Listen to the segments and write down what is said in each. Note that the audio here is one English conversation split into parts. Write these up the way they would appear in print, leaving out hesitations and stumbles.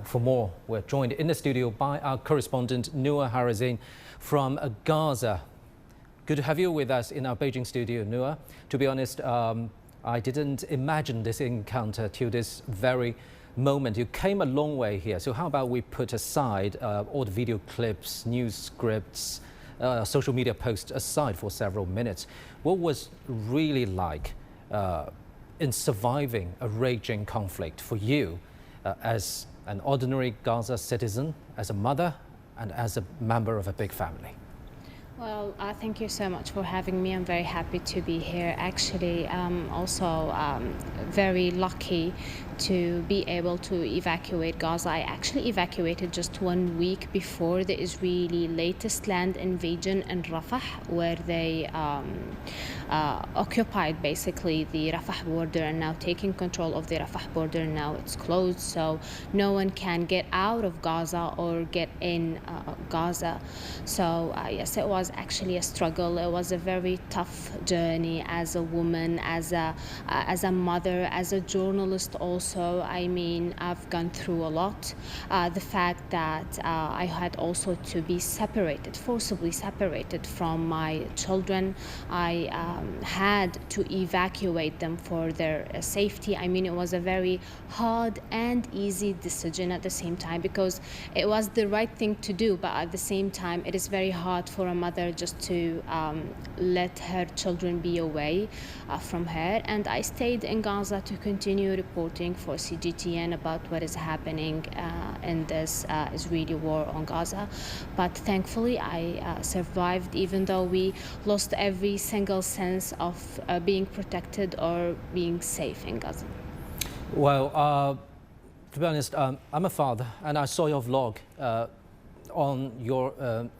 for more. We're joined in the studio by our correspondent Noor Harazeen from Gaza. Good to have you with us in our Beijing studio, Noor. To be honest, I didn't imagine this encounter till this very moment. You came a long way here. So how about we put aside all the video clips, news scripts, social media posts aside for several minutes. What was really like in surviving a raging conflict for you as an ordinary Gaza citizen, as a mother and as a member of a big family? Well, thank you so much for having me. I'm very happy to be here. Actually, also very lucky to be able to evacuate Gaza. I actually evacuated just 1 week before the Israeli latest land invasion in Rafah, where they occupied basically the Rafah border and now taking control of the Rafah border. Now it's closed, so no one can get out of Gaza or get in Gaza. So yes, it was actually a struggle. It was a very tough journey as a woman, as a mother, as a journalist also. I mean, I've gone through a lot. The fact that I had also to be separated, forcibly separated from my children. I had to evacuate them for their safety. I mean, it was a very hard and easy decision at the same time, because it was the right thing to do, but at the same time it is very hard for a mother just to let her children be away from her. And I stayed in Gaza to continue reporting for CGTN about what is happening in this Israeli war on Gaza. But thankfully I survived, even though we lost every single sense of being protected or being safe in Gaza. Well, to be honest, I'm a father, and I saw your vlog on your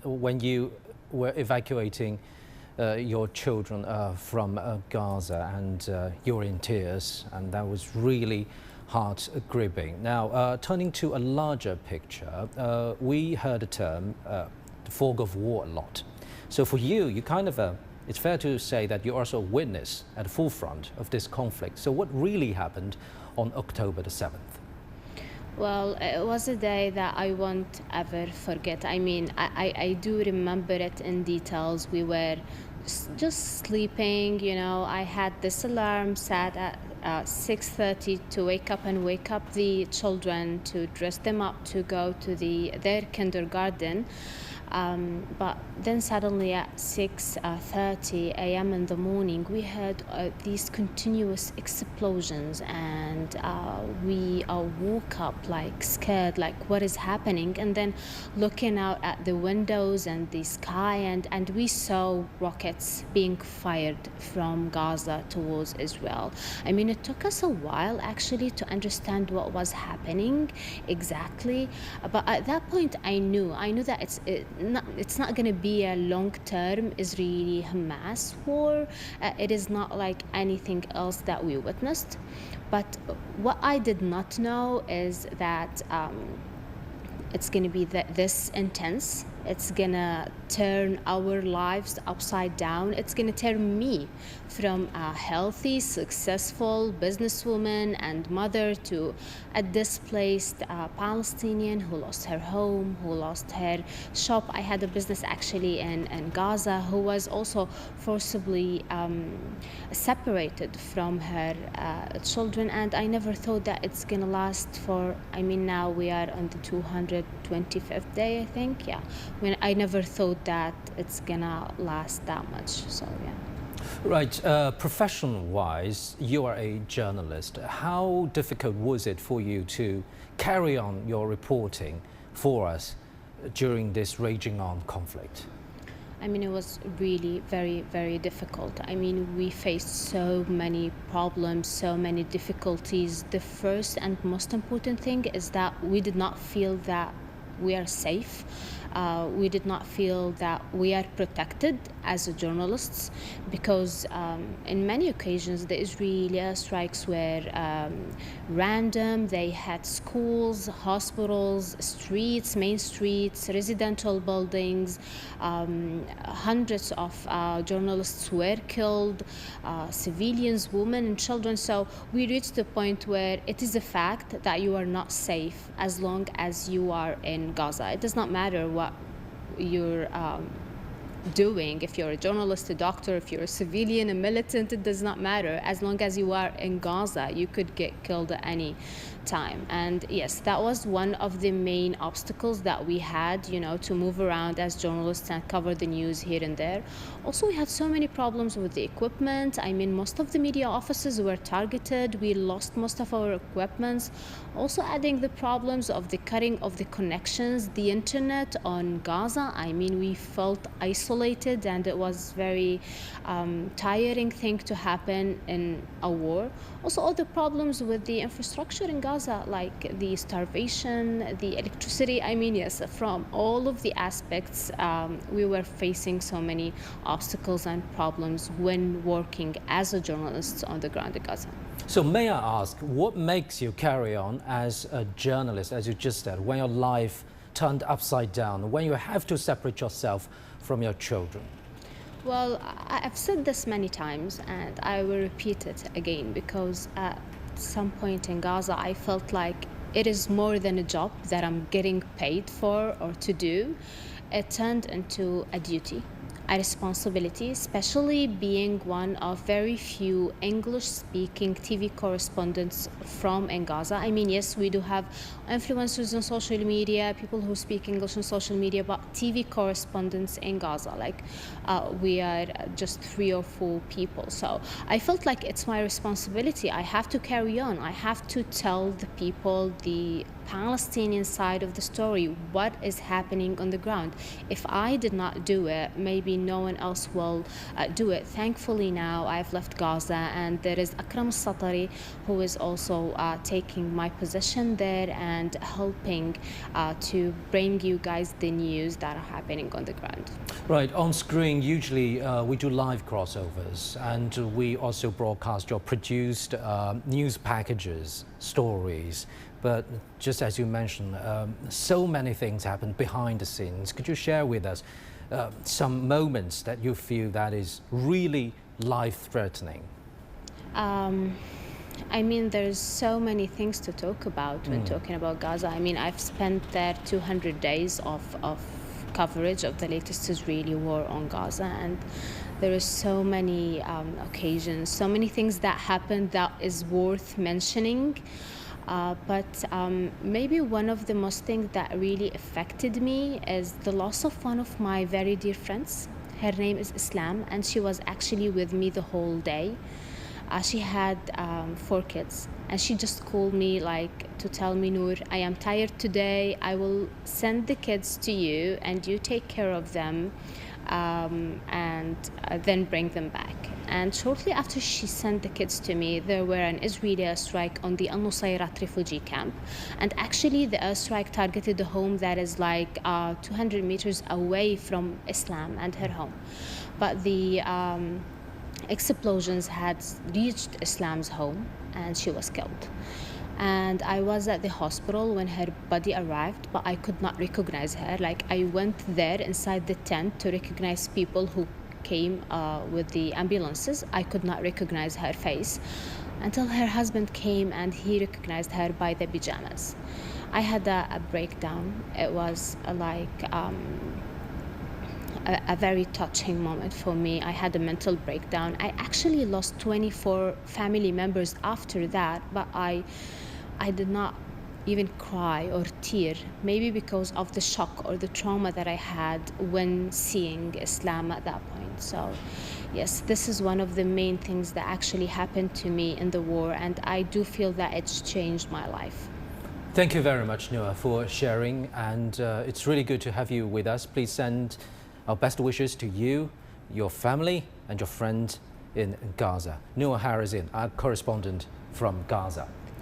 when you were evacuating your children from Gaza, and you were in tears, and that was really heart-gripping. Now, turning to a larger picture, we heard the term the fog of war a lot. So for you, you kind of it's fair to say that you're also a witness at the forefront of this conflict. So what really happened on October the 7th? Well, it was a day that I won't ever forget. I mean, I do remember it in details. We were just sleeping, you know. I had this alarm set at 6:30 to wake up the children, to dress them up to go to their kindergarten. But then suddenly at 6:30 a.m. in the morning, we heard these continuous explosions, and we woke up like scared, like what is happening? And then looking out at the windows and the sky, and we saw rockets being fired from Gaza towards Israel. I mean, it took us a while actually to understand what was happening exactly, but at that point I knew that it's not going to be a long-term Israeli-Hamas war. It is not like anything else that we witnessed. But what I did not know is that it's going to be this intense. It's going to turn our lives upside down. It's going to turn me from a healthy, successful businesswoman and mother to a displaced Palestinian who lost her home, who lost her shop. I had a business actually in Gaza, who was also forcibly separated from her children. And I never thought that it's going to last for, I mean, now we are on the 225th day, I think. Yeah. I never thought that it's gonna last that much, so yeah. Right, profession-wise, you are a journalist. How difficult was it for you to carry on your reporting for us during this raging on conflict? I mean, it was really very, very difficult. I mean, we faced so many problems, so many difficulties. The first and most important thing is that we did not feel that we are safe. We did not feel that we are protected as journalists because in many occasions the Israeli strikes were random. They had schools, hospitals, streets, main streets, residential buildings. Hundreds of journalists were killed, civilians, women and children. So we reached the point where it is a fact that you are not safe as long as you are in Gaza. It does not matter what you're doing. If you're a journalist, a doctor, if you're a civilian, a militant, it does not matter. As long as you are in Gaza, you could get killed at any time. And yes, that was one of the main obstacles that we had, to move around as journalists and cover the news here and there. Also, we had so many problems with the equipment. I mean, most of the media offices were targeted. We lost most of our equipment. Also adding the problems of the cutting of the connections, the internet on Gaza. I mean, we felt isolated, and it was very tiring thing to happen in a war. Also, all the problems with the infrastructure in Gaza, like the starvation, the electricity. I mean, yes, from all of the aspects, we were facing so many obstacles and problems when working as a journalist on the ground in Gaza. So may I ask, what makes you carry on as a journalist, as you just said, when your life turned upside down, when you have to separate yourself from your children? Well, I've said this many times, and I will repeat it again, because at some point in Gaza, I felt like it is more than a job that I'm getting paid for or to do. It turned into a duty, a responsibility, especially being one of very few English-speaking TV correspondents from Gaza. I mean, yes, we do have influencers on social media, people who speak English on social media, but TV correspondents in Gaza, we are just 3 or 4 people. So I felt like it's my responsibility. I have to carry on. I have to tell the people the Palestinian side of the story, what is happening on the ground. If I did not do it, maybe no one else will do it. Thankfully now I've left Gaza, and there is Akram al-Satari who is also taking my position there and helping to bring you guys the news that are happening on the ground. Right, on screen usually we do live crossovers, and we also broadcast your produced news packages, stories. But just as you mentioned, so many things happen behind the scenes. Could you share with us some moments that you feel that is really life-threatening? I mean, there's so many things to talk about when talking about Gaza. I mean, I've spent there 200 days of coverage of the latest Israeli war on Gaza, and there are so many occasions, so many things that happened that is worth mentioning. But maybe one of the most things that really affected me is the loss of one of my very dear friends. Her name is Islam, and she was actually with me the whole day. She had 4 kids, and she just called me to tell me, Noor, I am tired today. I will send the kids to you, and you take care of them, and then bring them back. And shortly after she sent the kids to me, there were an Israeli airstrike on the Al-Nusayrat refugee camp. And actually the airstrike targeted a home that is 200 meters away from Islam and her home. But the explosions had reached Islam's home, and she was killed. And I was at the hospital when her body arrived, but I could not recognize her. I went there inside the tent to recognize people who came with the ambulances. I could not recognize her face until her husband came, and he recognized her by the pajamas. I had a breakdown. It was a very touching moment for me. I had a mental breakdown. I actually lost 24 family members after that, but I did not even cry or tear, maybe because of the shock or the trauma that I had when seeing Islam at that point. So yes, this is one of the main things that actually happened to me in the war, and I do feel that it's changed my life. Thank you very much, Noor, for sharing, and it's really good to have you with us. Please send our best wishes to you, your family and your friend in Gaza. Noor Harazeen, our correspondent from Gaza.